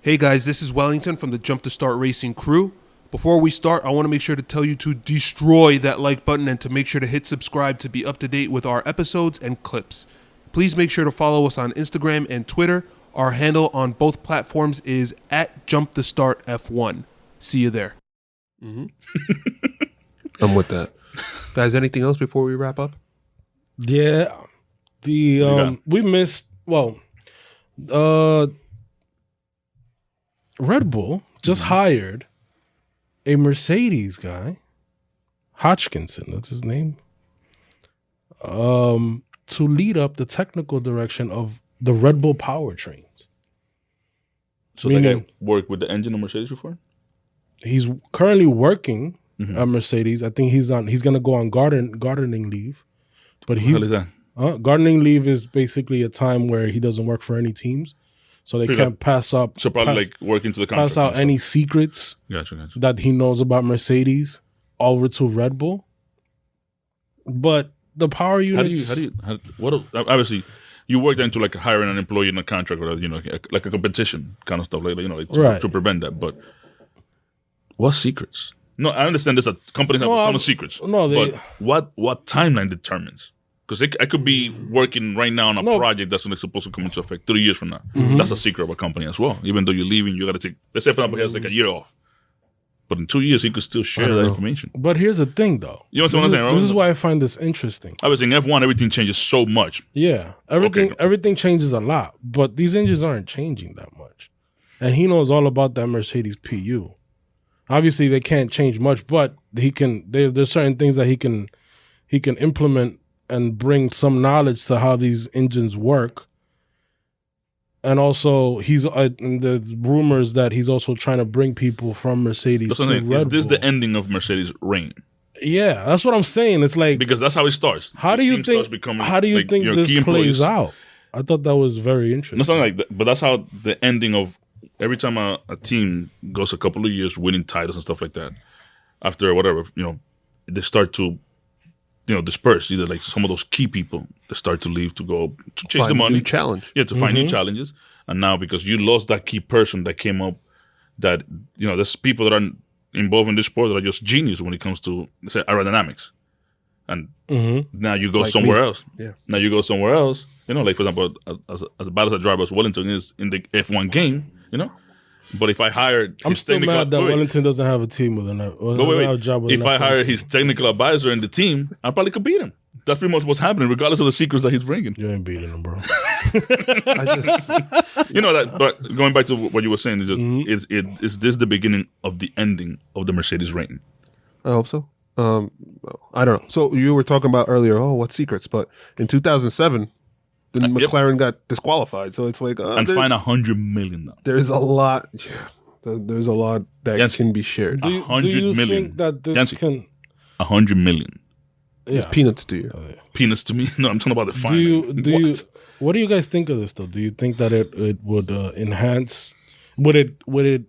Hey guys, this is Wellington from the Jump to Start Racing crew. Before we start, I want to make sure to tell you to destroy that like button and to make sure to hit subscribe to be up to date with our episodes and clips. Please make sure to follow us on Instagram and Twitter. Our handle on both platforms is @JumpTheStartF1. See you there. I'm with that. Guys, anything else before we wrap up? Yeah. We missed, Red Bull just hired a Mercedes guy, Hodgkinson, that's his name, to lead up the technical direction of the Red Bull powertrains. So that guy worked with the engine of Mercedes before? He's currently working at Mercedes. I think he's going to go on gardening leave. But What the hell is that? Gardening leave is basically a time where he doesn't work for any teams. So they can't pass up. So probably like work into the contract. Pass out any secrets Gotcha. that he knows about Mercedes over to Red Bull. But the power units. Obviously, you work into like hiring an employee in a contract or like a competition kind of stuff, to prevent that. But what secrets? No, I understand there's companies have a ton of secrets. But what timeline determines? Because I could be working right now on a project that's supposed to come into effect 3 years from now. That's a secret of a company as well. Even though you're leaving, you got to take, let's say for example, he has like a year off. But in 2 years, he could still share that information. But here's the thing, though. You know what I'm saying, right? This is why I find this interesting. Obviously, in F1, everything changes so much. Yeah, everything changes a lot. But these engines aren't changing that much. And he knows all about that Mercedes PU. Obviously, they can't change much, but he can. There's certain things that he can implement and bring some knowledge to how these engines work. And also, he's the rumors that he's also trying to bring people from Mercedes to Red Bull. Is this the ending of Mercedes' reign? Yeah, that's what I'm saying. It's like, because that's how it starts. How do you think this plays out? I thought that was very interesting. No, something like that, but that's how the ending of every time a team goes a couple of years winning titles and stuff like that. After whatever, they start to disperse. Either like some of those key people that start to leave to go to chase the money, new challenge. Yeah, to find new challenges. And now because you lost that key person that came up, that there's people that are involved in this sport that are just genius when it comes to, let's say, aerodynamics. And now you go like somewhere else. Yeah. Now you go somewhere else. Like for example, as bad as a driver as Wellington is in the F1 game, But if I hired, I'm still mad that Wellington doesn't have a team with If I hire his technical advisor in the team, I probably could beat him. That's pretty much what's happening, regardless of the secrets that he's bringing. You ain't beating him, bro. But going back to what you were saying, is this the beginning of the ending of the Mercedes reign? I hope so. I don't know. So you were talking about earlier, what secrets? But in 2007, then McLaren got disqualified. So it's like and fine $100 million. There's a lot. Yeah, there's a lot that can be shared. Do you think that this can $100 million? Yeah. It's peanuts to you. Peanuts to me? No, I'm talking about the fine. What do you guys think of this though? Do you think that it would enhance? Would it?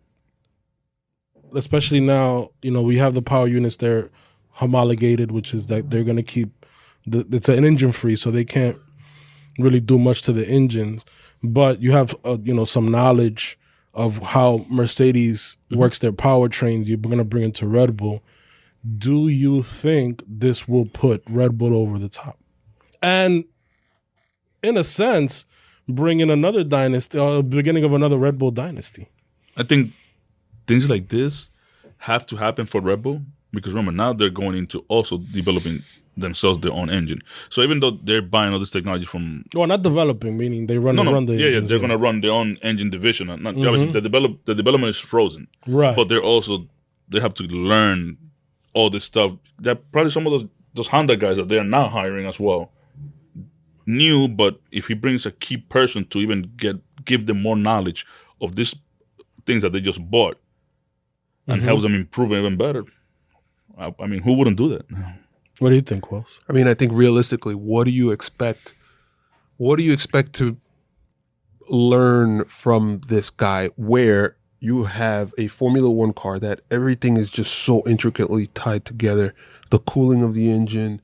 Especially now, we have the power units there homologated, which is that they're going to keep it's an engine free, so they can't really do much to the engines. But you have some knowledge of how Mercedes works their powertrains. You're going to bring it to Red Bull. Do you think this will put Red Bull over the top? And in a sense, bring in another dynasty, beginning of another Red Bull dynasty. I think things like this have to happen for Red Bull because remember, now they're going into also developing themselves their own engine. So even though they're buying all this technology from... Well, not developing, meaning they run the engine. Yeah, they're going to run their own engine division. Obviously, the development is frozen. Right. But they have to learn all this stuff. That probably some of those Honda guys that they're now hiring as well. New, but if he brings a key person to even give them more knowledge of these things that they just bought and helps them improve even better. I mean, who wouldn't do that? What do you think, Wells? I mean, I think realistically, what do you expect? What do you expect to learn from this guy where you have a Formula One car that everything is just so intricately tied together? The cooling of the engine,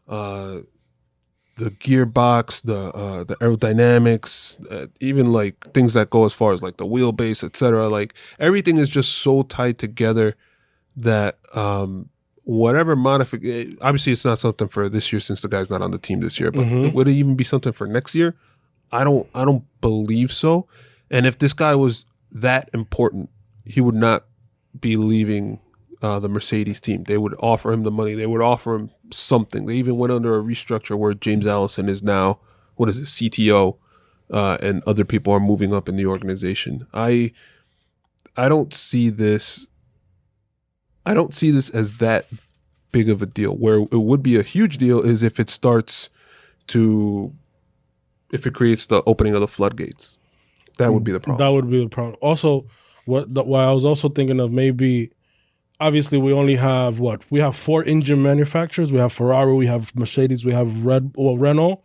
the gearbox, the aerodynamics, even like things that go as far as like the wheelbase, etc. Like everything is just so tied together that whatever modification, obviously it's not something for this year since the guy's not on the team this year, but would it even be something for next year? I don't believe so. And if this guy was that important, he would not be leaving the Mercedes team. They would offer him the money. They would offer him something. They even went under a restructure where James Allison is now, what is it, CTO, and other people are moving up in the organization. I don't see this. I don't see this as that big of a deal. Where it would be a huge deal is if it starts to, if it creates the opening of the floodgates. That would be the problem. That would be the problem. Also, what I was also thinking of, maybe, obviously we only have we have 4 engine manufacturers. We have Ferrari, we have Mercedes, we have Renault,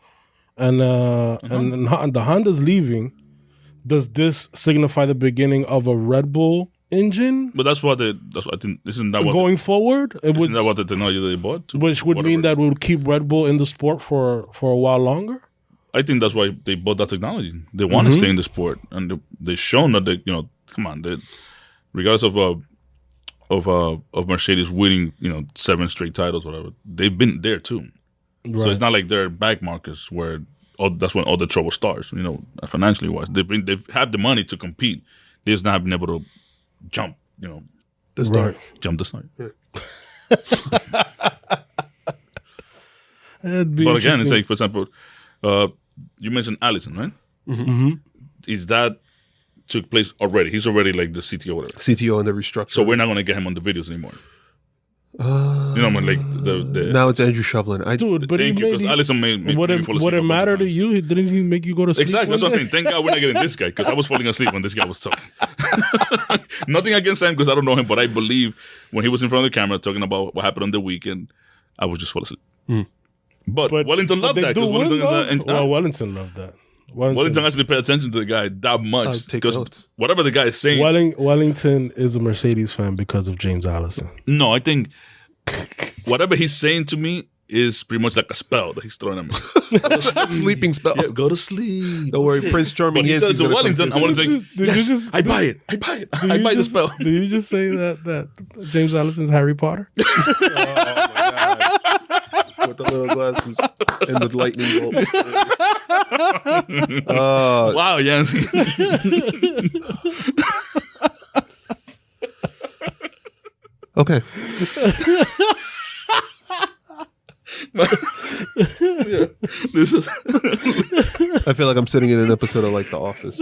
and the Honda's leaving. Does this signify the beginning of a Red Bull engine? But that's what I think. Isn't that what going forward? Isn't that what the technology they bought? Which would mean that we would keep Red Bull in the sport for a while longer. I think that's why they bought that technology. They want to stay in the sport, and they've shown that they, come on, regardless of Mercedes winning, 7 straight titles, whatever, they've been there too. Right. So it's not like they're back markets where that's when all the trouble starts. Financially wise, they have the money to compete. They just not have been able to jump. The start, jump the start. Yeah. But again, it's like, for example, you mentioned Allison, right? Mm-hmm. Is that took place already? He's already like the CTO, whatever. CTO and the restructure. So we're not going to get him on the videos anymore. Like the now it's Andrew Shovlin. Dude, but thank you, because Allison made me fall asleep. Would it matter to you? Didn't he make you go to sleep? Exactly. That's what I'm saying. Thank God we're not getting this guy, because I was falling asleep when this guy was talking. Nothing against him, because I don't know him, but I believe when he was in front of the camera talking about what happened on the weekend, I would just fall asleep. But Wellington loved that. Wellington loved that. Wellington actually paid attention to the guy that much, because whatever the guy is saying. Wellington is a Mercedes fan because of James Allison. No, I think whatever he's saying to me is pretty much like a spell that he's throwing at me. Sleeping spell. Yeah, go to sleep. Don't worry, Prince Charming. But he said to Wellington, I want to say, yes, I buy it. I buy the spell. Did you just say that James Allison's Harry Potter? Oh my God. With the little glasses and the lightning bolt. Wow, Yhancy. Okay. Yeah, this is. I feel like I'm sitting in an episode of like The Office.